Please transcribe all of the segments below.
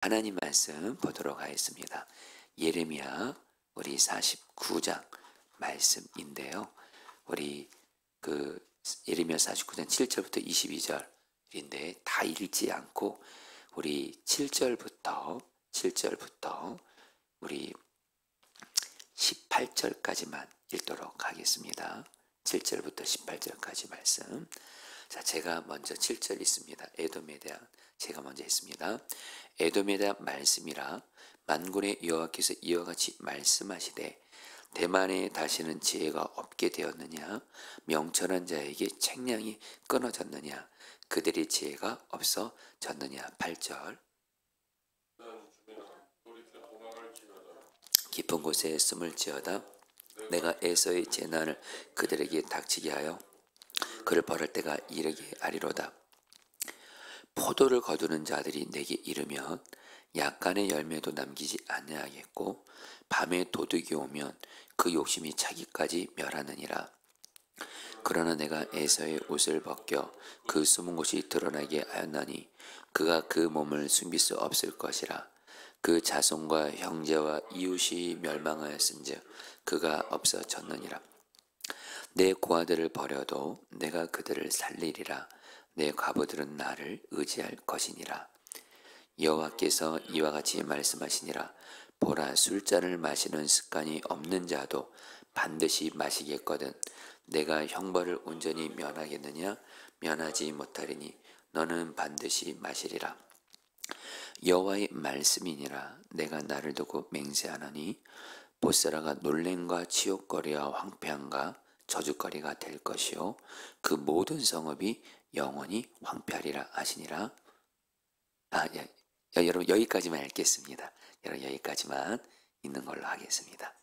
하나님 말씀 보도록 하겠습니다. 예레미야 우리 49장 말씀인데요. 우리 예레미야 49장 7절부터 22절인데 다 읽지 않고 우리 7절부터 우리 18절까지만 읽도록 하겠습니다. 7절부터 18절까지 말씀. 자, 제가 먼저 7절 있습니다. 에돔에 대한 제가 먼저 했습니다. 에돔에 대한 말씀이라 만군의 여호와께서 이와 같이 말씀하시되 대만에 다시는 지혜가 없게 되었느냐, 명철한 자에게 책량이 끊어졌느냐, 그들의 지혜가 없어졌느냐. 8절. 깊은 곳에 숨을 지어다 내가 에서의 재난을 그들에게 닥치게 하여 그를 벌할 때가 이르게 하리로다. 포도를 거두는 자들이 내게 이르면 약간의 열매도 남기지 아니하겠고 밤에 도둑이 오면 그 욕심이 차기까지 멸하느니라. 그러나 내가 에서의 옷을 벗겨 그 숨은 곳이 드러나게 하였나니 그가 그 몸을 숨길 수 없을 것이라. 그 자손과 형제와 이웃이 멸망하였은즉 그가 없어졌느니라. 내 고아들을 버려도 내가 그들을 살리리라. 내 과부들은 나를 의지할 것이니라. 여호와께서 이와 같이 말씀하시니라. 보라, 술잔을 마시는 습관이 없는 자도 반드시 마시겠거든. 내가 형벌을 온전히 면하겠느냐? 면하지 못하리니 너는 반드시 마시리라. 여호와의 말씀이니라. 내가 나를 두고 맹세하노니 보스라가 놀램과 치욕거리와 황폐함과 저주거리가 될 것이요 그 모든 성읍이 영원히 황폐하리라 하시니라. 여러분 여기까지만 읽겠습니다. 여러분 여기까지만 읽는 걸로 하겠습니다.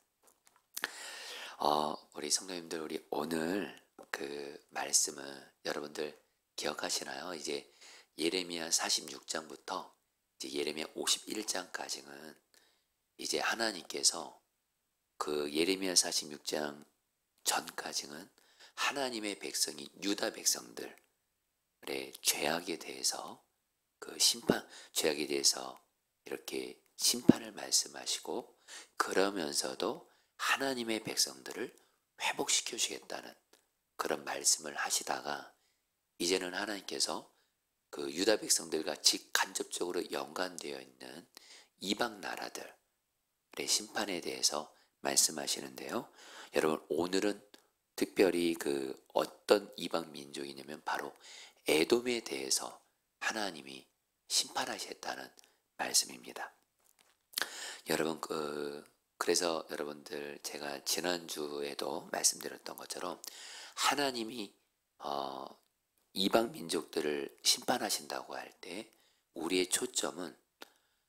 우리 성도님들, 우리 오늘 그 말씀은 여러분들 기억하시나요? 이제 예레미야 46장부터 이제 예레미야 51장까지는 이제 하나님께서 그 예레미야 46장 전까지는 하나님의 백성이 유다 백성들의 죄악에 대해서 죄악에 대해서 이렇게 심판을 말씀하시고 그러면서도 하나님의 백성들을 회복시켜 주겠다는 그런 말씀을 하시다가 이제는 하나님께서 그 유다 백성들과 직간접적으로 연관되어 있는 이방 나라들의 심판에 대해서 말씀하시는데요. 여러분 오늘은 특별히 그 어떤 이방 민족이냐면 바로 에돔에 대해서 하나님이 심판하셨다는 말씀입니다. 여러분 그래서 여러분들 제가 지난주에도 말씀드렸던 것처럼 하나님이 이방 민족들을 심판하신다고 할 때 우리의 초점은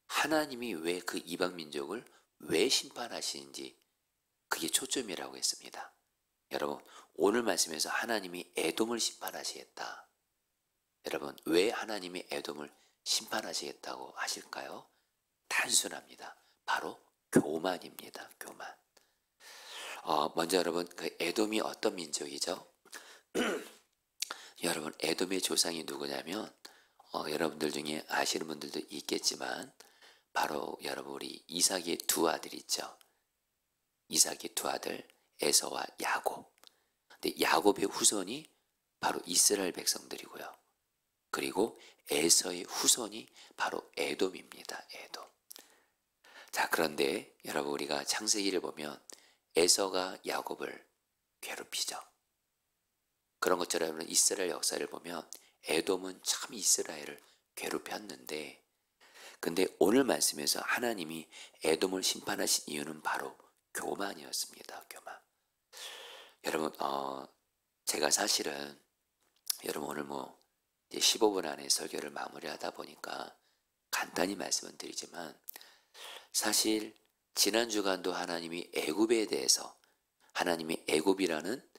하나님이 왜 그 이방 민족을 왜 심판하시는지 그게 초점이라고 했습니다. 여러분 오늘 말씀에서 하나님이 에돔을 심판하시겠다. 여러분 왜 하나님이 에돔을 심판하시겠다고 하실까요? 단순합니다. 바로 교만입니다. 교만. 먼저 여러분 그 에돔이 어떤 민족이죠? 여러분 에돔의 조상이 누구냐면 여러분들 중에 아시는 분들도 있겠지만 바로 여러분 우리 이삭의 두 아들 있죠. 이삭의 두 아들 에서와 야곱. 근데 야곱의 후손이 바로 이스라엘 백성들이고요. 그리고 에서의 후손이 바로 에돔입니다. 에돔. 자, 그런데 여러분 우리가 창세기를 보면 에서가 야곱을 괴롭히죠. 그런 것처럼 여러분 이스라엘 역사를 보면 에돔은 참 이스라엘을 괴롭혔는데 근데 오늘 말씀에서 하나님이 에돔을 심판하신 이유는 바로 교만이었습니다. 교만. 여러분 제가 사실은 여러분 오늘 이제 15분 안에 설교를 마무리하다 보니까 간단히 말씀을 드리지만 사실 지난 주간도 하나님이 애굽에 대해서 하나님이 애굽이라는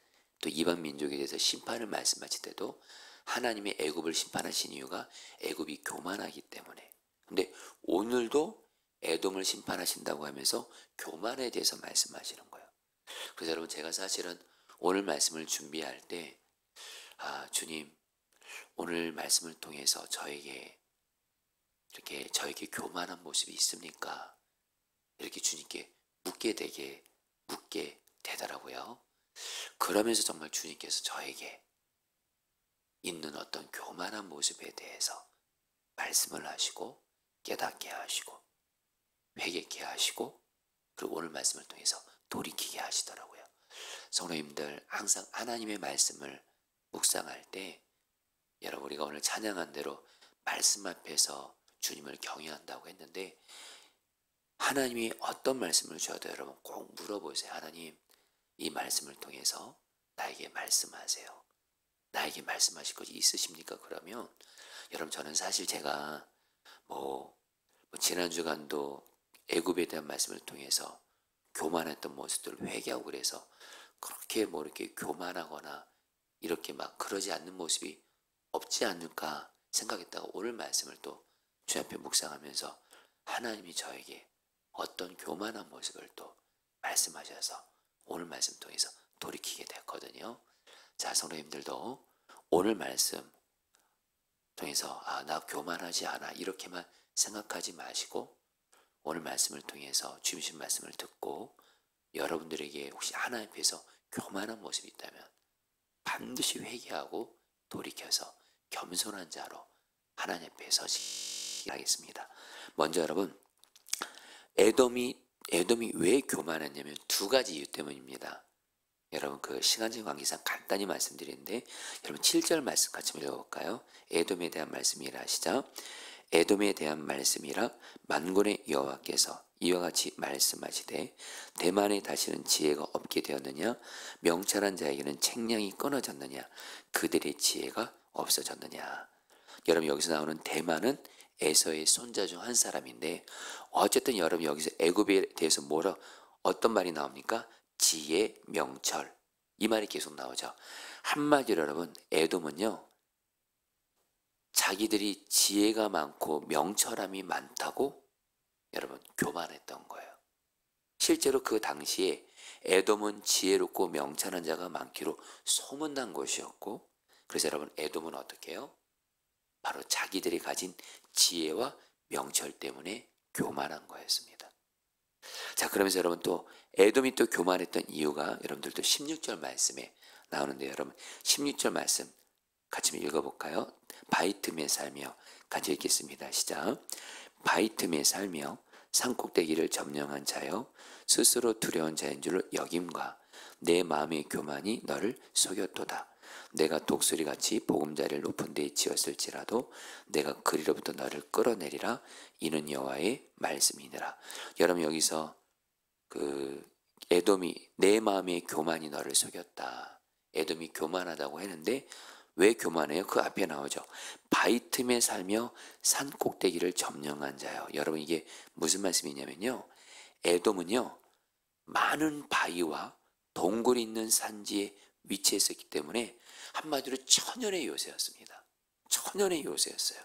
또 이방 민족에 대해서 심판을 말씀하실 때도 하나님이 애굽을 심판하신 이유가 애굽이 교만하기 때문에. 근데 오늘도 에돔을 심판하신다고 하면서 교만에 대해서 말씀하시는 거예요. 그래서 여러분 제가 사실은 오늘 말씀을 준비할 때 주님 오늘 말씀을 통해서 저에게 이렇게 저에게 교만한 모습이 있습니까? 이렇게 주님께 묻게 되더라고요. 그러면서 정말 주님께서 저에게 있는 어떤 교만한 모습에 대해서 말씀을 하시고 깨닫게 하시고 회개케 하시고 그리고 오늘 말씀을 통해서 돌이키게 하시더라고요. 성도님들 항상 하나님의 말씀을 묵상할 때 여러분 우리가 오늘 찬양한 대로 말씀 앞에서 주님을 경외한다고 했는데 하나님이 어떤 말씀을 주셔도 여러분 꼭 물어보세요. 하나님 이 말씀을 통해서 나에게 말씀하세요. 나에게 말씀하실 것이 있으십니까? 그러면 여러분 저는 사실 제가 지난 주간도 애굽에 대한 말씀을 통해서 교만했던 모습들을 회개하고 그래서 그렇게 이렇게 교만하거나 이렇게 막 그러지 않는 모습이 없지 않을까 생각했다가 오늘 말씀을 또 주 앞에 묵상하면서 하나님이 저에게 어떤 교만한 모습을 또 말씀하셔서 오늘 말씀 통해서 돌이키게 됐거든요. 자, 성도님들도 오늘 말씀 통해서 나 교만하지 않아 이렇게만 생각하지 마시고 오늘 말씀을 통해서 주신 말씀을 듣고 여러분들에게 혹시 하나님 앞에서 교만한 모습이 있다면 반드시 회개하고 돌이켜서 겸손한 자로 하나님 앞에 서시기 바라겠습니다. 먼저 여러분 에돔이 왜 교만했냐면 두 가지 이유 때문입니다. 여러분 그 시간적 관계상 간단히 말씀드리는데 여러분 7절 말씀 같이 읽어볼까요? 에돔에 대한 말씀이라 하시죠. 에돔에 대한 말씀이라 만군의 여호와께서 이와 같이 말씀하시되 대만에 다시는 지혜가 없게 되었느냐 명철한 자에게는 책량이 끊어졌느냐 그들의 지혜가 없어졌느냐. 여러분 여기서 나오는 대만은 에서의 손자 중 한 사람인데 어쨌든 여러분 여기서 애굽에 대해서 어떤 말이 나옵니까? 지혜, 명철 이 말이 계속 나오죠. 한마디로 여러분 에돔은요 자기들이 지혜가 많고 명철함이 많다고 여러분 교만했던 거예요. 실제로 그 당시에 에돔은 지혜롭고 명철한 자가 많기로 소문난 곳이었고 그래서 여러분 에돔은 어떻게 해요? 바로 자기들이 가진 지혜와 명철 때문에 교만한 거였습니다. 자, 그러면서 여러분 또 에돔이 또 교만했던 이유가 여러분들도 16절 말씀에 나오는데 여러분 16절 말씀 같이 읽어볼까요? 바이틈에 살며 같이 읽겠습니다. 시작. 바이틈에 살며 산꼭대기를 점령한 자여 스스로 두려운 자인 줄 여김과 내 마음의 교만이 너를 속였도다. 내가 독수리같이 보금자리를 높은 데에 지었을지라도 내가 그리로부터 너를 끌어내리라. 이는 여호와의 말씀이니라. 여러분 여기서 에돔이 내 마음의 교만이 너를 속였다. 에돔이 교만하다고 했는데 왜 교만해요? 그 앞에 나오죠. 바위 틈에 살며 산 꼭대기를 점령한 자요. 여러분 이게 무슨 말씀이냐면요. 에돔은요. 많은 바위와 동굴이 있는 산지에 위치해 있었기 때문에 한마디로 천연의 요새였습니다. 천연의 요새였어요.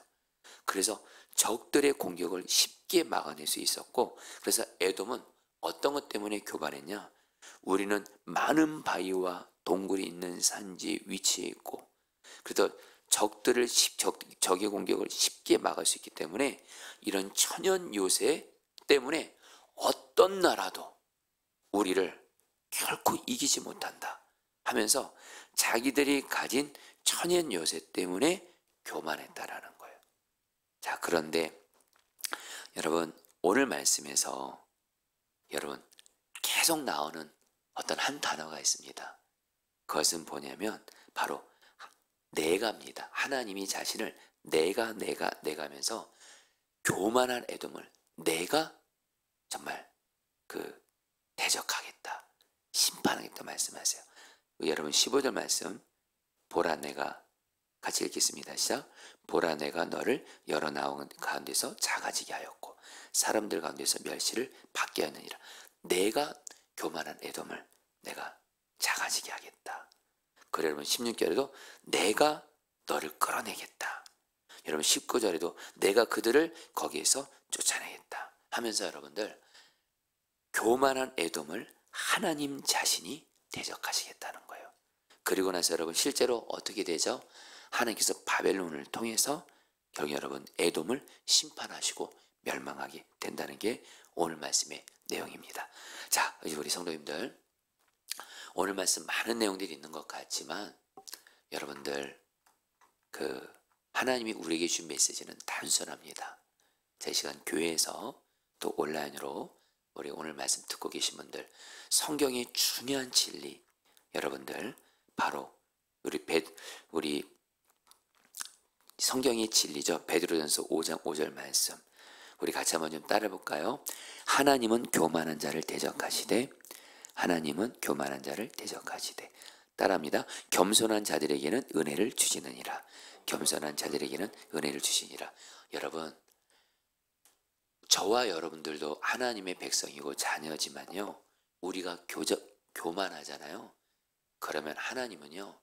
그래서 적들의 공격을 쉽게 막아낼 수 있었고 그래서 에돔은 어떤 것 때문에 교만했냐? 우리는 많은 바위와 동굴이 있는 산지에 위치해 있고 그래서 적의 공격을 쉽게 막을 수 있기 때문에 이런 천연 요새 때문에 어떤 나라도 우리를 결코 이기지 못한다 하면서 자기들이 가진 천연 요새 때문에 교만했다라는 거예요. 자, 그런데 여러분 오늘 말씀에서 여러분 계속 나오는 어떤 한 단어가 있습니다. 그것은 뭐냐면 바로 내가입니다. 하나님이 자신을 내가 하면서 교만한 에돔을 내가 정말 대적하겠다, 심판하겠다 말씀하세요. 여러분 15절 말씀 보라 내가 같이 읽겠습니다. 시작. 보라 내가 너를 여러 나온 가운데서 작아지게 하였고 사람들 가운데서 멸시를 받게 하느니라. 내가 교만한 에돔을 내가 작아지게 하겠다. 그래 여러분 16절에도 내가 너를 끌어내겠다. 여러분 19절에도 내가 그들을 거기에서 쫓아내겠다 하면서 여러분들 교만한 에돔을 하나님 자신이 대적하시겠다는 거예요. 그리고 나서 여러분 실제로 어떻게 되죠? 하나님께서 바벨론을 통해서 결국 여러분 에돔을 심판하시고 멸망하게 된다는 게 오늘 말씀의 내용입니다. 자, 이제 우리 성도님들, 오늘 말씀 많은 내용들이 있는 것 같지만 여러분들 하나님이 우리에게 준 메시지는 단순합니다. 제 시간 교회에서 또 온라인으로 우리 오늘 말씀 듣고 계신 분들, 성경의 중요한 진리, 여러분들 바로 우리 성경의 진리죠. 베드로전서 5장 5절 말씀, 우리 같이 한번 좀 따라 볼까요? 하나님은 교만한 자를 대적하시되, 하나님은 교만한 자를 대적하시되. 따라합니다. 겸손한 자들에게는 은혜를 주시느니라. 겸손한 자들에게는 은혜를 주시니라. 여러분, 저와 여러분들도 하나님의 백성이고 자녀지만요, 우리가 교만하잖아요. 그러면 하나님은요,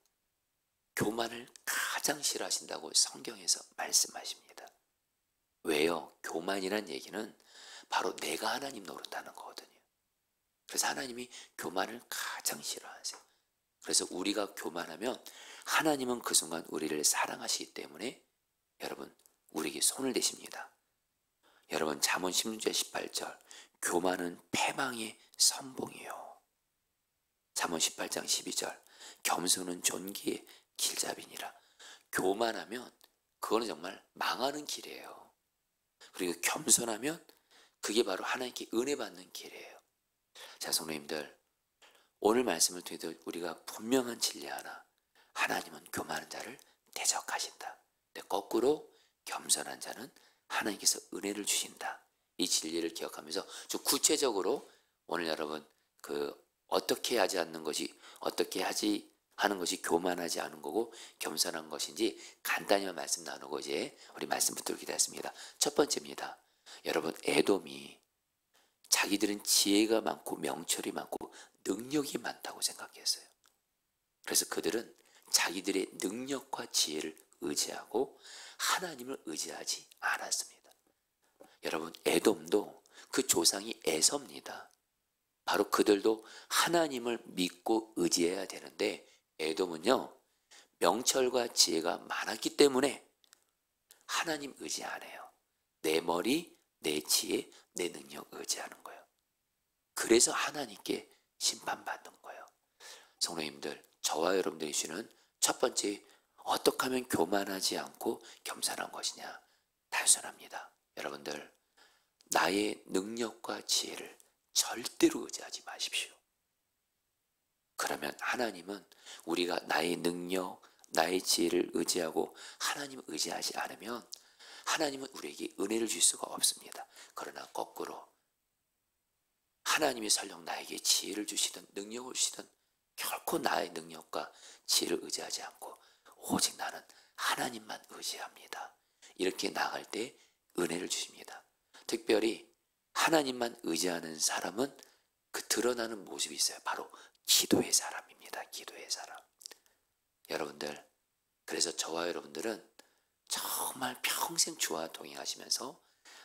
교만을 가장 싫어하신다고 성경에서 말씀하십니다. 왜요? 교만이란 얘기는 바로 내가 하나님 노릇하는 거거든요. 그래서 하나님이 교만을 가장 싫어하세요. 그래서 우리가 교만하면 하나님은 그 순간 우리를 사랑하시기 때문에 여러분 우리에게 손을 대십니다. 여러분 잠언 16절 18절, 교만은 패망의 선봉이요. 잠언 18장 12절, 겸손은 존귀의 길잡이니라. 교만하면 그거는 정말 망하는 길이에요. 그리고 겸손하면 그게 바로 하나님께 은혜 받는 길이에요. 자, 성도님들, 오늘 말씀을 통해서 우리가 분명한 진리 하나, 하나님은 교만한 자를 대적하신다. 근데 거꾸로 겸손한 자는 하나님께서 은혜를 주신다. 이 진리를 기억하면서 좀 구체적으로 오늘 여러분 어떻게 하지 않는 것이, 어떻게 하는 것이 교만하지 않은 거고 겸손한 것인지 간단히만 말씀 나누고 이제 우리 말씀 붙들게 되었습니다. 첫 번째입니다. 여러분, 에돔이 자기들은 지혜가 많고 명철이 많고 능력이 많다고 생각했어요. 그래서 그들은 자기들의 능력과 지혜를 의지하고 하나님을 의지하지 않았습니다. 여러분, 에돔도 그 조상이 에서입니다. 바로 그들도 하나님을 믿고 의지해야 되는데 에돔은요, 명철과 지혜가 많았기 때문에 하나님 의지 안 해요. 내 머리, 내 지혜, 내 능력 의지하는 거예요. 그래서 하나님께 심판받는 거예요. 성도님들, 저와 여러분들이 주는 첫 번째, 어떻게 하면 교만하지 않고 겸손한 것이냐? 단순합니다. 여러분들, 나의 능력과 지혜를 절대로 의지하지 마십시오. 그러면 하나님은 우리가 나의 능력, 나의 지혜를 의지하고 하나님을 의지하지 않으면 하나님은 우리에게 은혜를 줄 수가 없습니다. 그러나 거꾸로 하나님이 설령 나에게 지혜를 주시든 능력을 주시든 결코 나의 능력과 지혜를 의지하지 않고 오직 나는 하나님만 의지합니다. 이렇게 나갈 때 은혜를 주십니다. 특별히 하나님만 의지하는 사람은 그 드러나는 모습이 있어요. 바로 기도의 사람입니다. 기도의 사람. 여러분들, 그래서 저와 여러분들은 정말 평생 주와 동행하시면서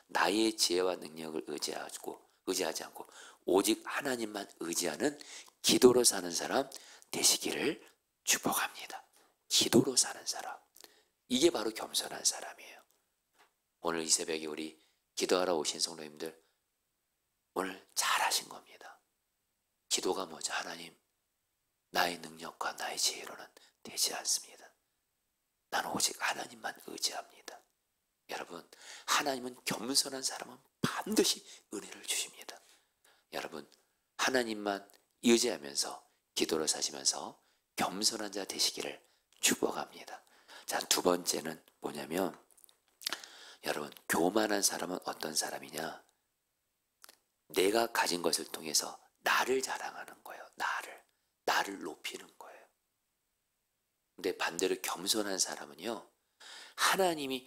나의 지혜와 능력을 의지하지 않고 오직 하나님만 의지하는 기도로 사는 사람 되시기를 축복합니다. 기도로 사는 사람. 이게 바로 겸손한 사람이에요. 오늘 이 새벽에 우리 기도하러 오신 성도님들, 오늘 잘하신 겁니다. 기도가 뭐죠? 하나님, 나의 능력과 나의 지혜로는 되지 않습니다. 나는 오직 하나님만 의지합니다. 여러분, 하나님은 겸손한 사람은 반드시 은혜를 주십니다. 여러분, 하나님만 의지하면서 기도를 사시면서 겸손한 자 되시기를 축복합니다. 자, 두 번째는 뭐냐면, 여러분, 교만한 사람은 어떤 사람이냐? 내가 가진 것을 통해서 나를 자랑하는 거예요. 나를 높이는 거예요. 근데 반대로 겸손한 사람은요, 하나님이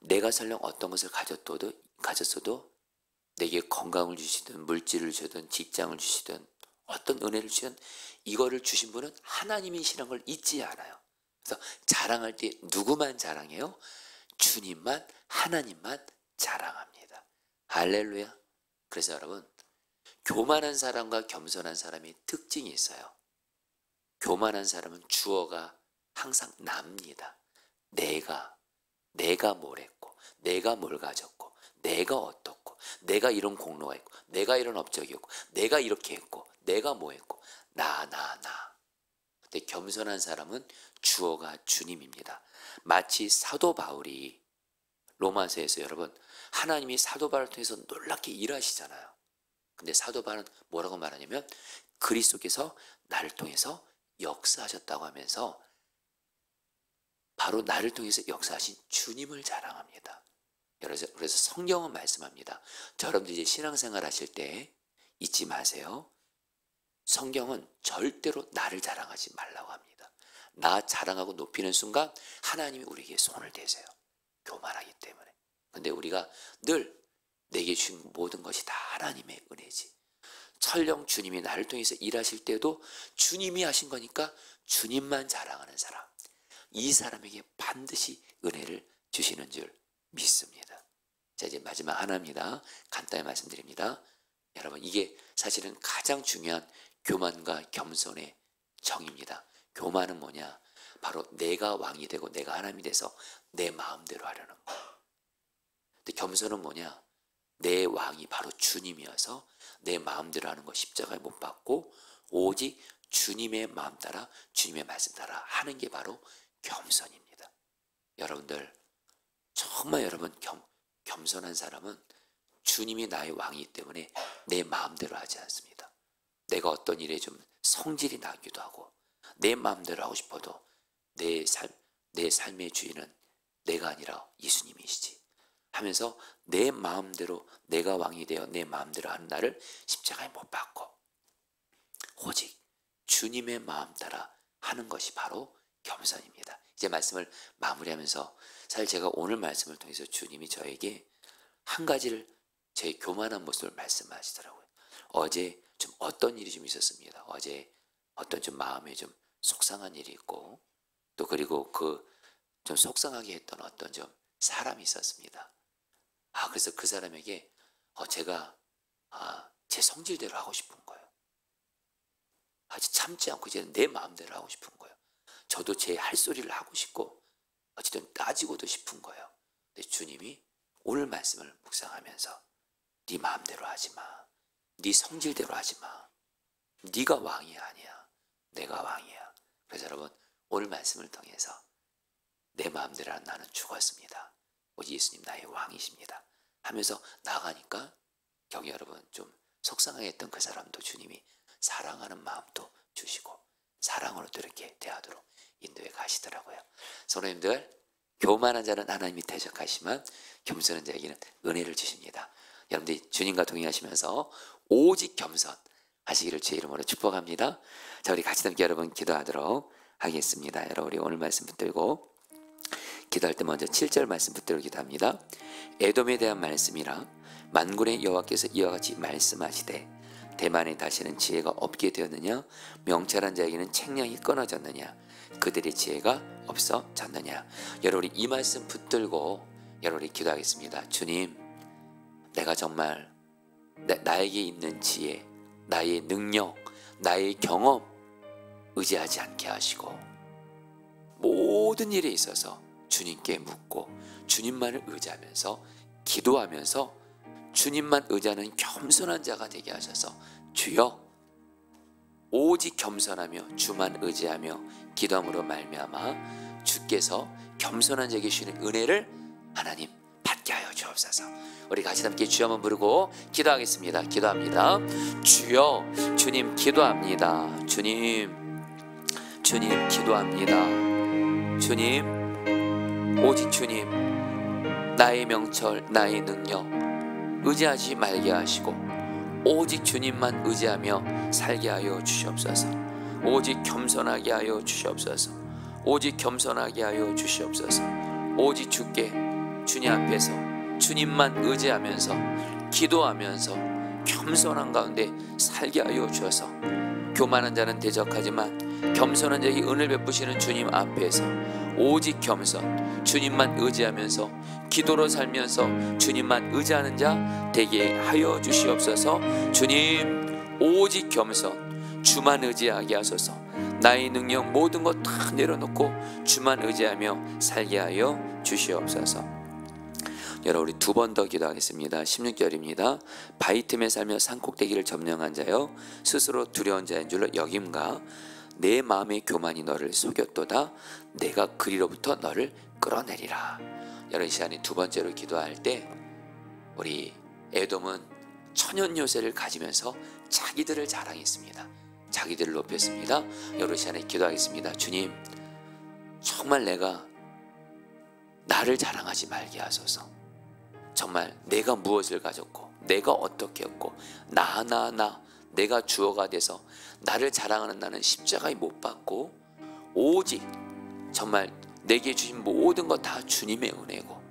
내가 설령 어떤 것을 가졌어도 내게 건강을 주시든 물질을 주든 직장을 주시든 어떤 은혜를 주시든 이거를 주신 분은 하나님이시라는 걸 잊지 않아요. 그래서 자랑할 때 누구만 자랑해요? 주님만, 하나님만 자랑합니다. 할렐루야. 그래서 여러분, 교만한 사람과 겸손한 사람의 특징이 있어요. 교만한 사람은 주어가 항상 납니다. 내가, 내가 뭘 했고, 내가 뭘 가졌고, 내가 어떻고, 내가 이런 공로가 있고, 내가 이런 업적이 있고, 내가 이렇게 했고, 내가 뭐 했고, 나. 근데 겸손한 사람은 주어가 주님입니다. 마치 사도 바울이 로마서에서 여러분, 하나님이 사도 바울을 통해서 놀랍게 일하시잖아요. 근데 사도 바울은 뭐라고 말하냐면 그리스도께서 나를 통해서 역사하셨다고 하면서 바로 나를 통해서 역사하신 주님을 자랑합니다. 그래서 성경은 말씀합니다. 여러분들 이제 신앙생활 하실 때 잊지 마세요. 성경은 절대로 나를 자랑하지 말라고 합니다. 나 자랑하고 높이는 순간 하나님이 우리에게 손을 대세요. 교만하기 때문에. 근데 우리가 늘 내게 주신 모든 것이 다 하나님의 은혜지. 설령 주님이 나를 통해서 일하실 때도 주님이 하신 거니까 주님만 자랑하는 사람, 이 사람에게 반드시 은혜를 주시는 줄 믿습니다. 자, 이제 마지막 하나입니다. 간단히 말씀드립니다. 여러분, 이게 사실은 가장 중요한 교만과 겸손의 정의입니다. 교만은 뭐냐? 바로 내가 왕이 되고 내가 하나님이 돼서 내 마음대로 하려는 거. 근데 겸손은 뭐냐? 내 왕이 바로 주님이어서 내 마음대로 하는 거 십자가에 못 박고 오직 주님의 마음 따라 주님의 말씀 따라 하는 게 바로 겸손입니다. 여러분들 정말 여러분 겸손한 사람은 주님이 나의 왕이기 때문에 내 마음대로 하지 않습니다. 내가 어떤 일에 좀 성질이 나기도 하고 내 마음대로 하고 싶어도 내 삶의 주인은 내가 아니라 예수님이시지 하면서 내 마음대로 내가 왕이 되어 내 마음대로 하는 나를 십자가에 못 박고 오직 주님의 마음 따라 하는 것이 바로 겸손입니다. 이제 말씀을 마무리하면서 사실 제가 오늘 말씀을 통해서 주님이 저에게 한 가지를 제 교만한 모습을 말씀하시더라고요. 어제 좀 어떤 일이 좀 있었습니다. 어제 어떤 좀 마음에 좀 속상한 일이 있고 또 그리고 그 좀 속상하게 했던 어떤 좀 사람이 있었습니다. 그래서 그 사람에게 제가 제 성질대로 하고 싶은 거예요. 참지 않고 이제 내 마음대로 하고 싶은 거예요. 저도 제 할 소리를 하고 싶고 어쨌든 따지고도 싶은 거예요. 근데 주님이 오늘 말씀을 묵상하면서 네 마음대로 하지 마. 네 성질대로 하지 마. 네가 왕이 아니야. 내가 왕이야. 그래서 여러분 오늘 말씀을 통해서 내 마음대로 하는 나는 죽었습니다. 오직 예수님 나의 왕이십니다. 하면서 나가니까 경희 여러분 좀 속상하게 했던 그 사람도 주님이 사랑하는 마음도 주시고 사랑으로 또 이렇게 대하도록 인도해 가시더라고요. 성도님들 교만한 자는 하나님이 대적하시지만 겸손한 자에게는 은혜를 주십니다. 여러분들이 주님과 동행하시면서 오직 겸손 하시기를 주의 이름으로 축복합니다. 자, 우리 같이 함께 여러분 기도하도록 하겠습니다. 여러분 우리 오늘 말씀 붙들고 기도할 때 먼저 7절 말씀 붙들고 기도합니다. 에돔에 대한 말씀이라 만군의 여호와께서 이와 같이 말씀하시되 대만에 다시는 지혜가 없게 되었느냐 명철한 자에게는 책량이 끊어졌느냐 그들의 지혜가 없어졌느냐. 여러분 이 말씀 붙들고 여러분이 기도하겠습니다. 주님 내가 정말 나에게 있는 지혜 나의 능력 나의 경험 의지하지 않게 하시고 모든 일에 있어서 주님께 묻고 주님만을 의지하면서 기도하면서 주님만 의지하는 겸손한 자가 되게 하셔서 주여 오직 겸손하며 주만 의지하며 기도함으로 말미암아 주께서 겸손한 자에게 주시는 은혜를 하나님 받게 하여 주옵소서. 우리 같이 함께 주여 한번 부르고 기도하겠습니다. 기도합니다. 주여 주님 기도합니다. 주님 기도합니다. 주님 오직 주님 나의 명철 나의 능력 의지하지 말게 하시고 오직 주님만 의지하며 살게 하여 주시옵소서. 오직 겸손하게 하여 주시옵소서. 오직 겸손하게 하여 주시옵소서. 오직 주님 앞에서 주님만 의지하면서 기도하면서 겸손한 가운데 살게 하여 주셔서 교만한 자는 대적하지만 겸손한 자에게 은혜를 베푸시는 주님 앞에서 오직 겸손 주님만 의지하면서 기도로 살면서 주님만 의지하는 자 되게 하여 주시옵소서. 주님 오직 겸손 주만 의지하게 하소서. 나의 능력 모든 것 다 내려놓고 주만 의지하며 살게 하여 주시옵소서. 여러분 우리 두 번 더 기도하겠습니다. 16절입니다. 바위 틈에 살며 산꼭대기를 점령한 자여 스스로 두려운 자인 줄로 여김과 내 마음의 교만이 너를 속였도다. 내가 그리로부터 너를 끌어내리라. 여러분 이 시간에 두 번째로 기도할 때 우리 에돔은 천연 요새를 가지면서 자기들을 자랑했습니다. 자기들을 높였습니다. 여러분 이 시간에 기도하겠습니다. 주님, 정말 내가 나를 자랑하지 말게 하소서. 정말 내가 무엇을 가졌고 내가 어떻게 했고 내가 주어가 돼서 나를 자랑하는 나는 십자가에 못 박고 오직 정말 내게 주신 모든 것 다 주님의 은혜고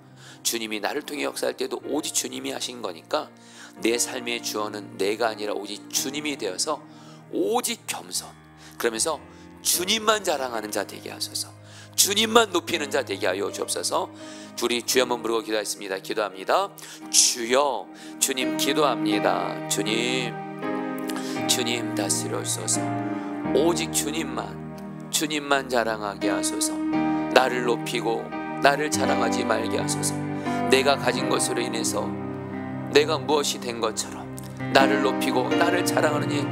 주님이 나를 통해 역사할 때도 오직 주님이 하신 거니까 내 삶의 주어는 내가 아니라 오직 주님이 되어서 오직 겸손, 그러면서 주님만 자랑하는 자 되게 하소서. 주님만 높이는 자 되게 하여 주옵소서. 둘이 주여 한번 부르고 기도했습니다. 기도합니다. 주여, 주님 기도합니다. 주님 다스려 주소서. 오직 주님만 자랑하게 하소서. 나를 높이고 나를 자랑하지 말게 하소서. 내가 가진 것으로 인해서 내가 무엇이 된 것처럼 나를 높이고 나를 자랑하는 일